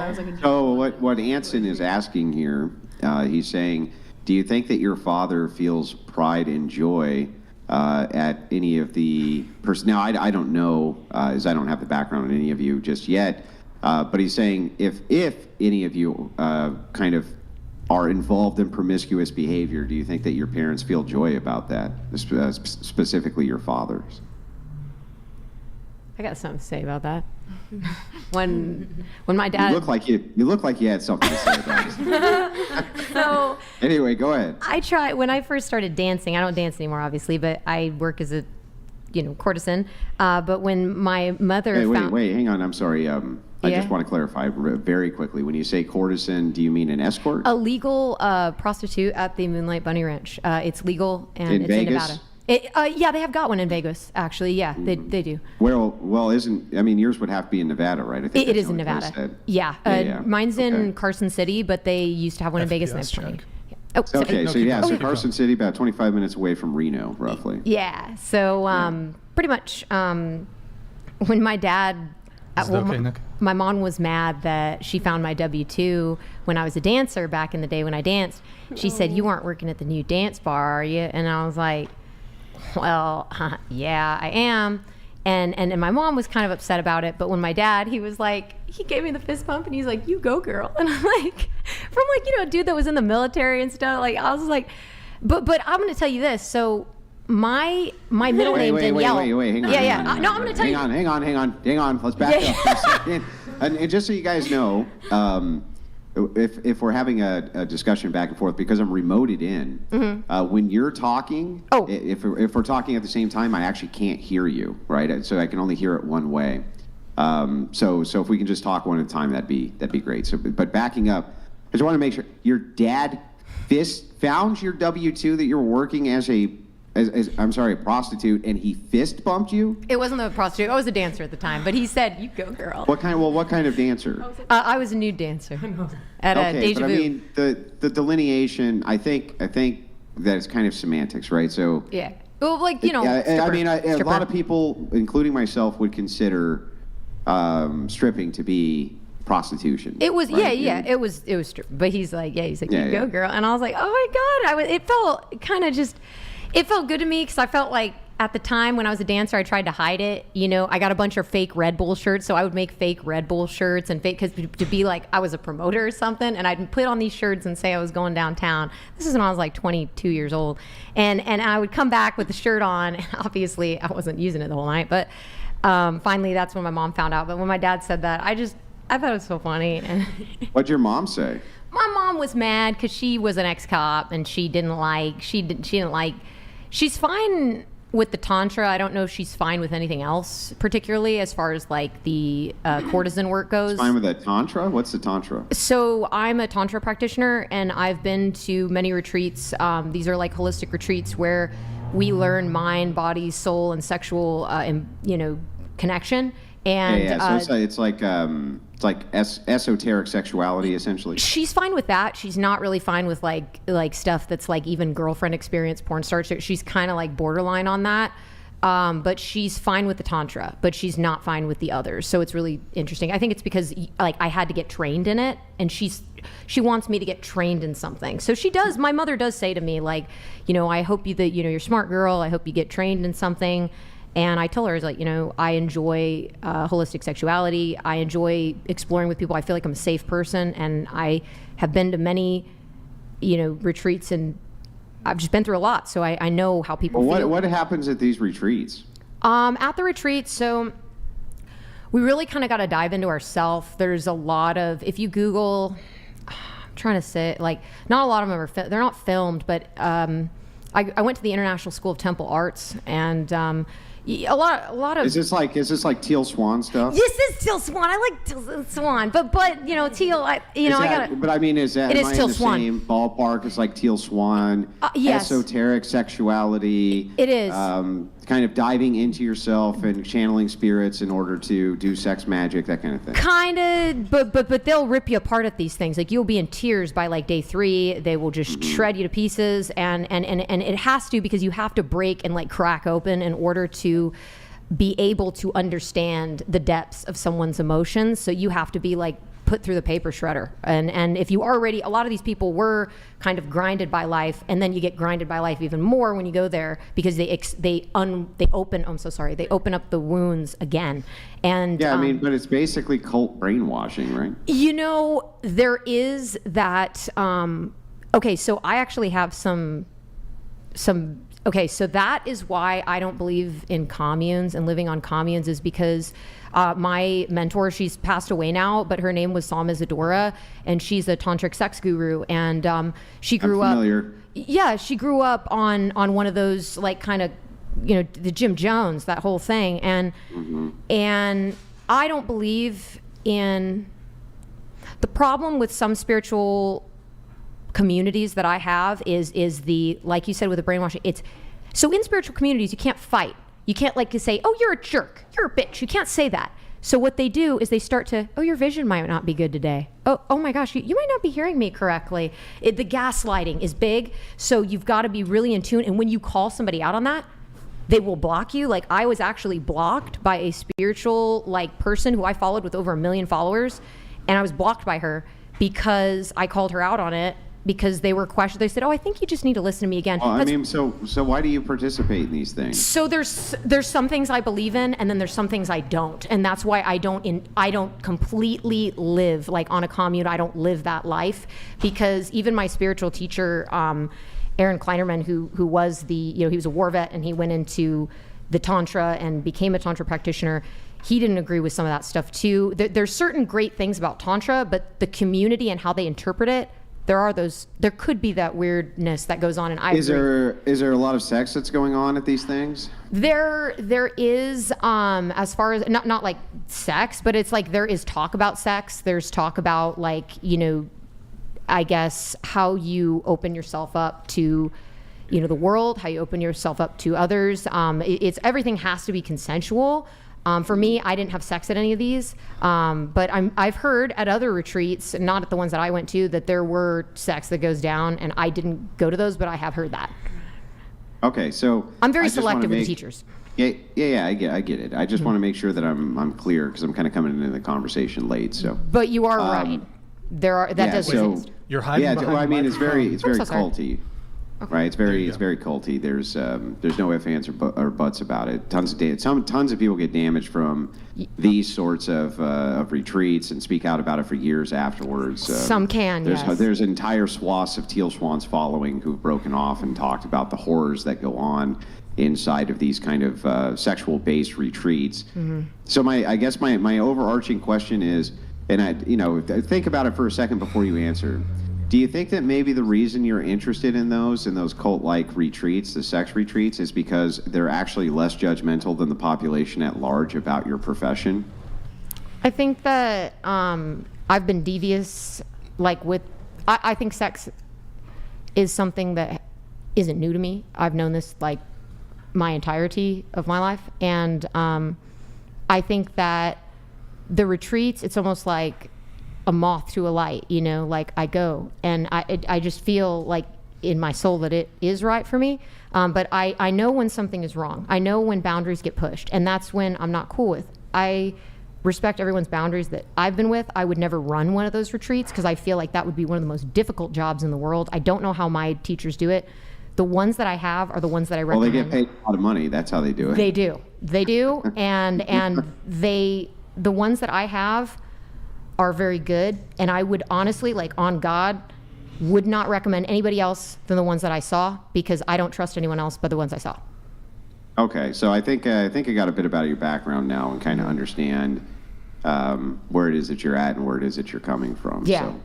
That was like a So what Anson is asking here, he's saying, do you think that your father feels pride and joy at any of the Now, I don't know, as I don't have the background on any of you just yet, but he's saying if any of you kind of are involved in promiscuous behavior, do you think that your parents feel joy about that, specifically your fathers? I got something to say about that. When my dad... You look like you had something to say about it. So anyway, go ahead. when I first started dancing, I don't dance anymore, obviously, but I work as a, courtesan. But when my mother Wait, hang on. I'm sorry. I just want to clarify very quickly. When you say courtesan, do you mean an escort? A legal prostitute at the Moonlight Bunny Ranch. It's legal and in it's Vegas? in Nevada. Yeah, they have got one in Vegas, actually. Yeah, they do. Well, yours would have to be in Nevada, right? I think It is in Nevada. Yeah. Mine's in Carson City, but they used to have one in Vegas. FPS check. Oh, Okay, sorry. so Carson City, about 25 minutes away from Reno, roughly. Yeah. So pretty much when my dad... Is that okay, Nick? My mom was mad that she found my W-2 when I was a dancer back in the day when I danced. She said, "You aren't working at the new dance bar, are you?" And I was like, well, yeah, I am. And my mom was kind of upset about it. But when my dad, he gave me the fist bump and he's like, "You go, girl." And I'm like, from a dude that was in the military and stuff, I was like, but I'm going to tell you this. So my middle name Danielle. Wait, hang on. Yeah. No, I'm going to tell you. Hang on. Let's back up for a second. And just so you guys know, if we're having a discussion back and forth, because I'm remoted in, when you're talking, if we're talking at the same time, I actually can't hear you, right? So I can only hear it one way. So if we can just talk one at a time, that'd be great. So, but backing up, I just want to make sure your dad found your W-2 that you're working as a prostitute, and he fist bumped you? It wasn't a prostitute. I was a dancer at the time, but he said, "You go, girl." What kind of dancer? I was a nude dancer at Deja Vu. I mean, the delineation, I think that it's kind of semantics, right? So yeah. Well, a lot of people, including myself, would consider stripping to be prostitution. It was, right? It was, but he's like, "You go, girl," and I was like, "Oh my God!" It felt good to me because I felt like at the time when I was a dancer, I tried to hide it. I got a bunch of fake Red Bull shirts, so I would make fake Red Bull shirts and because to be like I was a promoter or something, and I'd put on these shirts and say I was going downtown. This is when I was like 22 years old, and I would come back with the shirt on. And obviously, I wasn't using it the whole night, but finally, that's when my mom found out. But when my dad said that, I thought it was so funny. And what'd your mom say? My mom was mad because she was an ex-cop and she didn't like. She's fine with the tantra. I don't know if she's fine with anything else, particularly as far as like the courtesan work goes. She's fine with that tantra? What's the tantra? So I'm a tantra practitioner, and I've been to many retreats. These are like holistic retreats where we learn mind, body, soul, and sexual, connection. And so it's like esoteric sexuality, essentially. She's fine with that. She's not really fine with like stuff that's like even girlfriend experience, porn stars. She's kind of like borderline on that. But she's fine with the tantra, but she's not fine with the others. So it's really interesting. I think it's because like I had to get trained in it, and she wants me to get trained in something. So she does. My mother does say to me like, I hope you're a smart girl. I hope you get trained in something. And I tell her, I enjoy holistic sexuality. I enjoy exploring with people. I feel like I'm a safe person. And I have been to many, retreats, and I've just been through a lot. So I know how people feel. What happens at these retreats? At the retreats, so we really kind of got to dive into ourselves. There's a lot of, if you Google, I'm trying to say, like, not a lot of them are, they're not filmed, but I went to the International School of Temple Arts, and a lot of. Is this like Teal Swan stuff? This is Teal Swan. I like Teal Swan, but Teal. I got it. But I mean, is that it is Teal Swan. Same ballpark as like Teal Swan? Yes. Esoteric sexuality. It is. Kind of diving into yourself and channeling spirits in order to do sex magic, that kind of thing. Kind of, but they'll rip you apart at these things. Like you'll be in tears by like day 3. They will just shred you to pieces, and it has to, because you have to break and like crack open in order to be able to understand the depths of someone's emotions. So you have to be like put through the paper shredder. And if you already, a lot of these people were kind of grinded by life, and then you get grinded by life even more when you go there because they open up the wounds again. And yeah, I mean, but it's basically cult brainwashing, right? You know, there is that. Okay, so I actually have some. Okay, so that is why I don't believe in communes and living on communes, is because my mentor, she's passed away now, but her name was Sam Isadora, and she's a tantric sex guru, and she grew up. Yeah, she grew up on one of those, like, kind of, you know, the Jim Jones, that whole thing, and and I don't believe in the problem with some spiritual communities that I have is the, like you said, with the brainwashing. It's so in spiritual communities you can't fight. You can't like say, oh, you're a jerk, you're a bitch. You can't say that. So what they do is they start to, oh, your vision might not be good today. Oh my gosh, you might not be hearing me correctly. The gaslighting is big. So you've got to be really in tune. And when you call somebody out on that, they will block you. Like, I was actually blocked by a spiritual like person who I followed with over 1 million followers, and I was blocked by her because I called her out on it. Because they were questioned. They said, oh, I think you just need to listen to me again. Well, I mean, so why do you participate in these things? So there's some things I believe in, and then there's some things I don't. And that's why I don't completely live like on a commune. I don't live that life, because even my spiritual teacher, Aaron Kleinerman, who was he was a war vet, and he went into the Tantra and became a Tantra practitioner. He didn't agree with some of that stuff too. There's certain great things about Tantra, but the community and how they interpret it, there could be that weirdness that goes on, and is there a lot of sex that's going on at these things? There is, as far as not like sex, but it's like there is talk about sex. There's talk about, like, you know, I guess how you open yourself up to, you know, the world, how you open yourself up to others. It's everything has to be consensual. For me, I didn't have sex at any of these, but I've heard at other retreats, not at the ones that I went to, that there were sex that goes down, and I didn't go to those, but I have heard that. Okay, so I'm very selective with the teachers. Yeah, I get it. I just want to make sure that I'm clear, because I'm kind of coming into the conversation late. So, but you are right. Does exist. You're hiding behind well, I mean, it's very so culty. Okay. Right, it's very culty. There's no ifs, ands, or buts about it. Tons of people get damaged from these sorts of retreats and speak out about it for years afterwards. Some can. There's entire swaths of Teal Schwann's following who've broken off and talked about the horrors that go on inside of these kind of sexual-based retreats. Mm-hmm. So I guess my overarching question is, and think about it for a second before you answer. Do you think that maybe the reason you're interested in those cult-like retreats, the sex retreats, is because they're actually less judgmental than the population at large about your profession? I think that I've been devious, like I think sex is something that isn't new to me. I've known this like my entirety of my life, and I think that the retreats, it's almost like a moth to a light, you know, like I go and I just feel like in my soul that it is right for me. But I know when something is wrong. I know when boundaries get pushed, and that's when I'm not cool with. I respect everyone's boundaries that I've been with. I would never run one of those retreats because I feel like that would be one of the most difficult jobs in the world. I don't know how my teachers do it. The ones that I have are the ones that I recommend. Well, they get paid a lot of money. That's how they do it. They do. And the ones that I have are very good, and I would honestly, like on God, would not recommend anybody else than the ones that I saw, because I don't trust anyone else but the ones I saw. Okay, so I think I got a bit about your background now and kind of understand where it is that you're at and where it is that you're coming from. Yeah. So